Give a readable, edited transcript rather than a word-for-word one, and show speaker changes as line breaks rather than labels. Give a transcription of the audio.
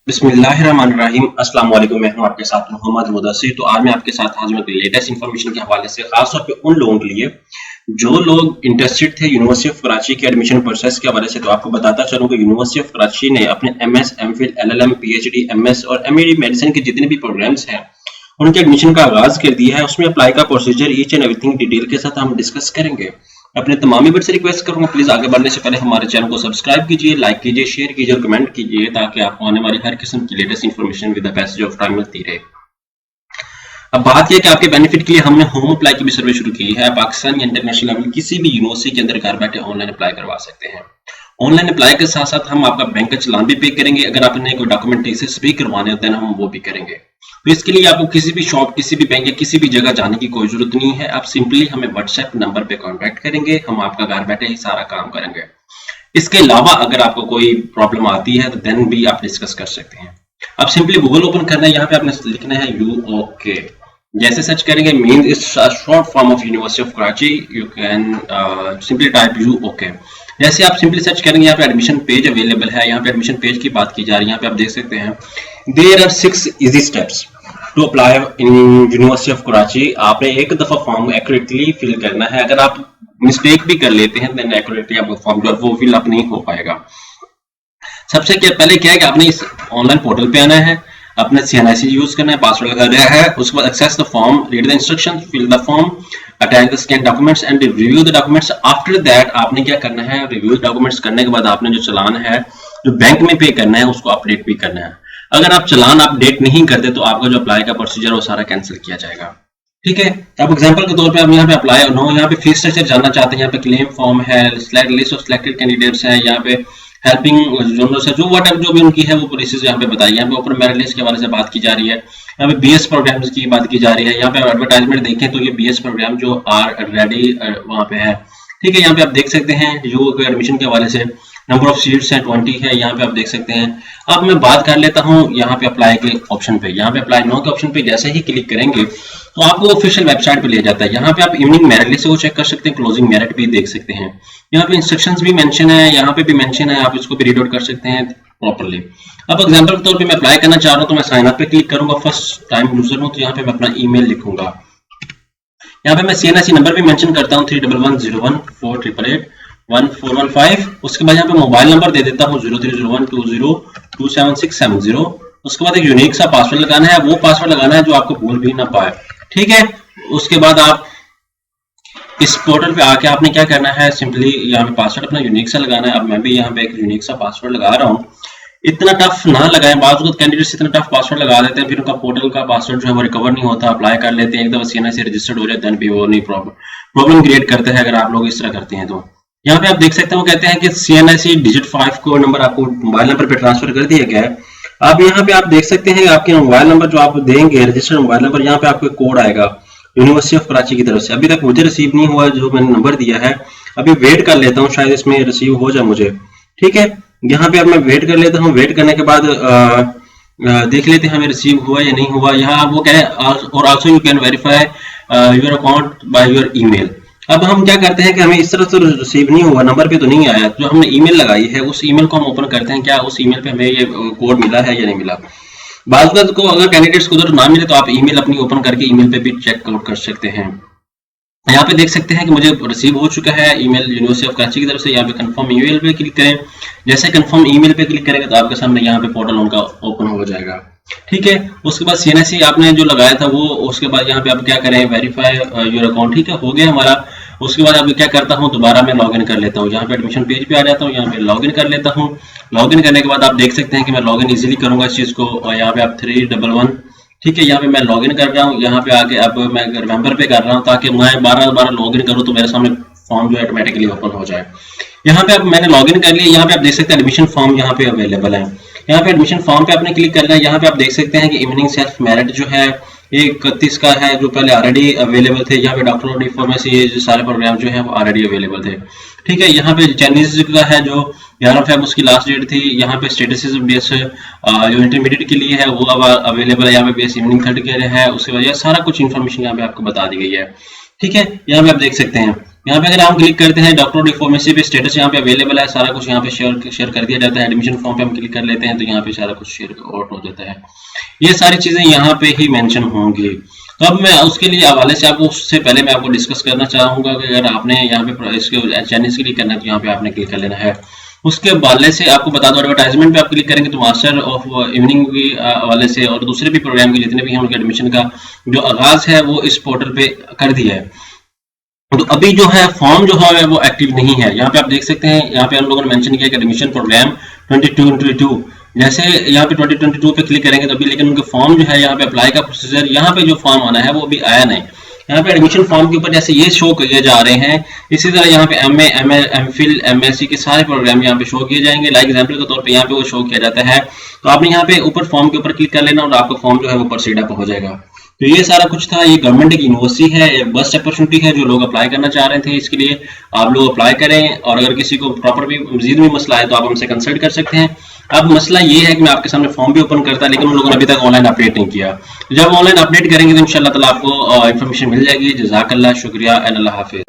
बिस्मिल्लाहिर्रहमानिर्रहीम। अस्सलाम वालेकुम। मैं हूं आपके साथ मोहम्मद मुदस्सिर। तो आज मैं आपके साथ हाजिर हूं लेटेस्ट इंफॉर्मेशन के हवाले से, खासतौर पे उन लोगों के लिए जो लोग इंटरेस्टेड थे यूनिवर्सिटी ऑफ कराची के एडमिशन प्रोसेस के हवाले से। तो आपको बताता चलूं कि यूनिवर्सिटी ऑफ कराची ने अपने MS, MPhil, LLM, PhD, MS और एमएडी मेडिसिन के जितने भी प्रोग्राम्स हैं उनके एडमिशन का आगाज कर दिया है। उसमें अप्लाई का procedure each and everything detail के साथ हम डिस्कस करेंगे। अपने तमाम मेंबर से रिक्वेस्ट करूंगा, प्लीज आगे बढ़ने से पहले हमारे चैनल को सब्सक्राइब कीजिए, लाइक कीजिए, शेयर कीजिए और कमेंट कीजिए ताकि आपको आने वाली हर किस्म की latest information with the passage of time मिलती रहे। अब बात यह कि आपके बेनिफिट के लिए हमने होम अप्लाई की भी सर्वे शुरू की है। पाकिस्तान या इंटरनेशनल लेवल किसी भी यूनिवर्सिटी के अंदर घर बैठे ऑनलाइन अप्लाई करवा सकते हैं। ऑनलाइन अप्लाई के साथ साथ हम आपका बैंक का चलान भी पे करेंगे। अगर आपने कोई डॉक्यूमेंटेशन भी करवाने होते हैं हम वो भी करेंगे। तो इसके लिए आपको किसी भी शॉप, किसी भी बैंक या किसी भी जगह जाने की कोई जरूरत नहीं है। आप सिंपली हमें व्हाट्सएप नंबर पे कांटेक्ट करेंगे, हम आपका घर बैठे ही सारा काम करेंगे। इसके अलावा अगर आपको कोई प्रॉब्लम आती है तो देन भी आप डिस्कस कर सकते हैं। अब सिंपली गूगल ओपन करना है, यहाँ पे आपने लिखना है यूओके। जैसे सर्च करेंगे mean is short form of University of Karachi, you can simply type UOK. जैसे आप सिंपली सर्च करेंगे यहाँ पे एडमिशन पेज अवेलेबल है। यहाँ पे एडमिशन पेज की बात की जा रही है। यहाँ पे आप देख सकते हैं there are 6 easy steps to apply in university of Karachi. आपने एक दफा फॉर्म एक्यूरेटली फिल करना है। अगर आप मिस्टेक भी कर लेते हैं देन एक्यूरेटली आपका फॉर्म जो है वो फिल अप नहीं हो पाएगा। सबसे पहले क्या है कि आपने इस ऑनलाइन पोर्टल पे आना है, अपने सीएनआईसी यूज करना है, पासवर्ड लगाना है। उसके बाद access the form, read the instruction, fill the form, attach the scan documents and review the documents. After that आपने क्या करना है, रिव्यू डॉक्यूमेंट्स करने के बाद आपने जो चालान है जो बैंक में पे करना है उसको अपडेट भी करना है। अगर आप चालान अपडेट नहीं करते तो आपका जो अप्लाई का प्रोसीजर वो सारा कैंसिल किया जाएगा। ठीक है, अब एग्जांपल के तौर पे आप यहाँ पे अप्लाई नो, यहाँ पे फीस स्ट्रक्चर जानना चाहते हैं, यहाँ पे क्लेम फॉर्म है, लिस्ट ऑफ सिलेक्टेड कैंडिडेट्स है, यहाँ पे हेल्पिंग जोनर्स है, जो व्हाटएवर जो भी उनकी है वो प्रोसेस यहाँ पे बताई। यहाँ पे ऊपर मेरिट लिस्ट के हवाले से बात की जा रही है। यहाँ पे बीएस प्रोग्राम्स की बात की जा रही है। यहाँ पे एडवर्टाइजमेंट देखें तो ये बीएस प्रोग्राम जो ऑलरेडी वहाँ पे है। ठीक है, यहाँ पे आप देख सकते हैं जो एडमिशन के हवाले से नंबर ऑफ सीट्स हैं 20 है। यहाँ पे आप देख सकते हैं। अब मैं बात कर लेता हूँ यहाँ पे अप्लाई के ऑप्शन पे। यहाँ पे अप्लाई नो के ऑप्शन पे जैसे ही क्लिक करेंगे तो आपको ऑफिशियल वेबसाइट पे ले जाता है। यहाँ पे आप इवनिंग मेरिट लिस्ट को चेक कर सकते हैं, क्लोजिंग मेरिट भी देख सकते हैं। यहाँ पे इंस्ट्रक्शंस भी मेंशन है, यहाँ पे भी मेंशन है, आप इसको भी रीड आउट कर सकते हैं प्रॉपर्ली। अब एग्जांपल के तौर पे मैं अप्लाई करना चाह रहा हूँ तो मैं साइन अप पे क्लिक करूंगा। फर्स्ट टाइम यूजर हूँ तो यहाँ पे मैं अपना ईमेल लिखूंगा। यहाँ पे मैं सीएनआईसी नंबर भी मेंशन करता हूँ 311014881415। उसके बाद यहाँ पे मोबाइल नंबर दे देता हूँ 030120276670। उसके बाद एक यूनिक सा पासवर्ड लगाना है, वो पासवर्ड लगाना है जो आपको भूल भी ना पाए। ठीक है, उसके बाद आप इस पोर्टल पे आके आपने क्या करना है, सिंपली यहाँ पे पासवर्ड अपना यूनिक सा लगाना है। अब मैं भी यहाँ पे एक यूनिक सा पासवर्ड लगा रहा हूँ। इतना टफ ना लगाएं, बात कैंडिडेट्स इतना टफ पासवर्ड लगा देते हैं फिर उनका पोर्टल का पासवर्ड जो है वो रिकवर नहीं होता। अप्लाई कर लेते हैं, एक दफा सीएनआईसी रजिस्टर्ड हो जाते हैं भी वो नहीं प्रॉब्लम क्रिएट करते हैं अगर आप लोग इस तरह करते हैं। तो यहाँ पे आप देख सकते हैं वो कहते हैं कि सीएनआईसी डिजिट 5 को नंबर आपको मोबाइल नंबर पे ट्रांसफर कर दिया गया है। अब यहाँ पे आप देख सकते हैं आपके मोबाइल नंबर जो आप देंगे रजिस्टर्ड मोबाइल नंबर, यहाँ पे आपको कोड आएगा यूनिवर्सिटी ऑफ कराची की तरफ से। अभी तक मुझे रिसीव नहीं हुआ जो मैंने नंबर दिया है। अभी वेट कर लेता हूँ, शायद इसमें रिसीव हो जाए मुझे। ठीक है, यहाँ पे अब मैं वेट कर लेता हूँ। वेट करने के बाद देख लेते हैं हमें रिसीव हुआ या नहीं हुआ। यहाँ वो कह रहे हैं और also you can verify your account by your email. अब हम क्या करते हैं कि हमें इस तरह से रिसीव नहीं हुआ, नंबर पे तो नहीं आया, जो हमने ईमेल लगाई है उस ईमेल को हम ओपन करते हैं, क्या उस ईमेल पे हमें ये कोड मिला है या नहीं मिला। बात को अगर कैंडिडेट्स को उधर ना मिले तो आप ईमेल अपनी ओपन करके ईमेल पे भी चेक आउट कर सकते हैं। यहाँ पे देख सकते हैं कि मुझे रिसीव हो चुका है ईमेल यूनिवर्सिटी ऑफ कराची की तरफ से। यहाँ पे कंफर्म ईमेल पे क्लिक करें। जैसे कंफर्म ईमेल पे क्लिक करेंगे तो आपके सामने यहाँ पे पोर्टल उनका ओपन हो जाएगा। ठीक है, उसके बाद सीएनआईसी आपने जो लगाया था वो, उसके बाद यहाँ पे आप क्या करें, वेरीफाई योर अकाउंट। ठीक है, हो गया हमारा। उसके बाद अब क्या करता हूँ, दोबारा मैं लॉगिन कर लेता हूँ। यहाँ पे एडमिशन पेज पे आ जाता हूँ, यहाँ पे लॉगिन कर लेता हूँ। लॉगिन करने के बाद आप देख सकते हैं कि मैं लॉगिन इजीली करूंगा इस चीज को। और यहाँ पे आप 311, ठीक है, यहाँ पे मैं लॉगिन कर रहा हूँ। यहाँ पे आके अब मैं रिमेंबर पे कर रहा हूँ ताकि मैं बार लॉगिन करूँ तो मेरे सामने फॉर्म जो ऑटोमेटिकली ओपन हो जाए। यहाँ पे अब मैंने लॉगिन कर लिया। यहाँ पे आप देख सकते हैं एडमिशन फॉर्म यहाँ पे अवेलेबल है। यहाँ पे एडमिशन फॉर्म पे आपने क्लिक करना है। यहाँ पे आप देख सकते हैं कि इवनिंग सेल्फ मेरिट जो है 31 का है, जो पहले ऑलरेडी अवेलेबल थे। यहाँ पे डॉक्टर ऑफ फार्मेसी जो सारे प्रोग्राम जो है वो ऑलरेडी अवेलेबल थे। ठीक है, यहाँ पे चाइनीज का है जो 11 फेब उसकी लास्ट डेट थी। यहाँ पे स्टेटस बेस जो इंटरमीडिएट के लिए है वो अब अवेलेबल है। यहाँ पे बेस इवनिंग थर्ड के लिए है। उसके बाद सारा कुछ इन्फॉर्मेशन यहाँ पे आपको बता दी गई है। ठीक है, यहाँ पे आप देख सकते हैं यहाँ पे अगर हम क्लिक करते हैं डॉक्टर डिफॉर्मेसी पे स्टेटस यहाँ पे अवेलेबल है, सारा कुछ यहाँ पे शेयर कर दिया जाता है। एडमिशन फॉर्म पे हम क्लिक कर लेते हैं तो यहाँ पे सारा कुछ शेयर आउट हो जाता है। ये सारी चीजें यहाँ पे ही मेंशन होंगी। तो अब मैं उसके लिए हवाले से आपको, उससे पहले मैं आपको डिस्कस करना चाहूंगा कि अगर आपने यहाँ पे इसके चैनल्स के लिए करना है तो यहाँ पे आपने क्लिक कर लेना है। उसके हवाले से आपको बता दो, एडवर्टाइजमेंट पे आप क्लिक करेंगे तो मास्टर ऑफ इवनिंग के हवाले से और दूसरे भी प्रोग्राम के जितने भी हैं उनके एडमिशन का जो आगाज है वो इस पोर्टल पे कर दिया है। तो अभी जो है फॉर्म जो है वो एक्टिव नहीं है। यहाँ पे आप देख सकते हैं, यहाँ पे हम लोगों ने मेंशन किया कि एडमिशन प्रोग्राम 2022, जैसे यहाँ पे 2022 पे क्लिक करेंगे तो अभी, लेकिन उनके फॉर्म जो है यहाँ पे अप्लाई का प्रोसीजर, यहाँ पे जो फॉर्म आना है वो अभी आया नहीं। यहाँ पे एडमिशन फॉर्म के ऊपर जैसे ये शो किए जा रहे हैं, इसी तरह यहाँ पे MA, ML, MPhil, MSc के सारे प्रोग्राम यहाँ पे शो किए जाएंगे। लाइक एग्जाम्पल के तौर पे यहाँ पे वो शो किया जाता है, तो आपने यहाँ पे ऊपर फॉर्म के ऊपर क्लिक कर लेना और आपका फॉर्म जो है वो प्रोसीड अप हो जाएगा। तो ये सारा कुछ था। ये गवर्नमेंट की यूनिवर्सिटी है, बेस्ट अपॉर्चुनिटी है, जो लोग अप्लाई करना चाह रहे थे इसके लिए आप लोग अप्लाई करें। और अगर किसी को प्रॉपर भी मजीद भी मसला है तो आप हमसे कंसल्ट कर सकते हैं। अब मसला ये है कि मैं आपके सामने फॉर्म भी ओपन करता, लेकिन उन लोगों ने अभी तक ऑनलाइन अपडेट नहीं किया। जब ऑनलाइन अपडेट करेंगे तो इंशाल्लाह ताला आपको इन्फॉर्मेशन मिल जाएगी। जज़ाकल्लाह, शुक्रिया एंड अल्लाह हाफिज़।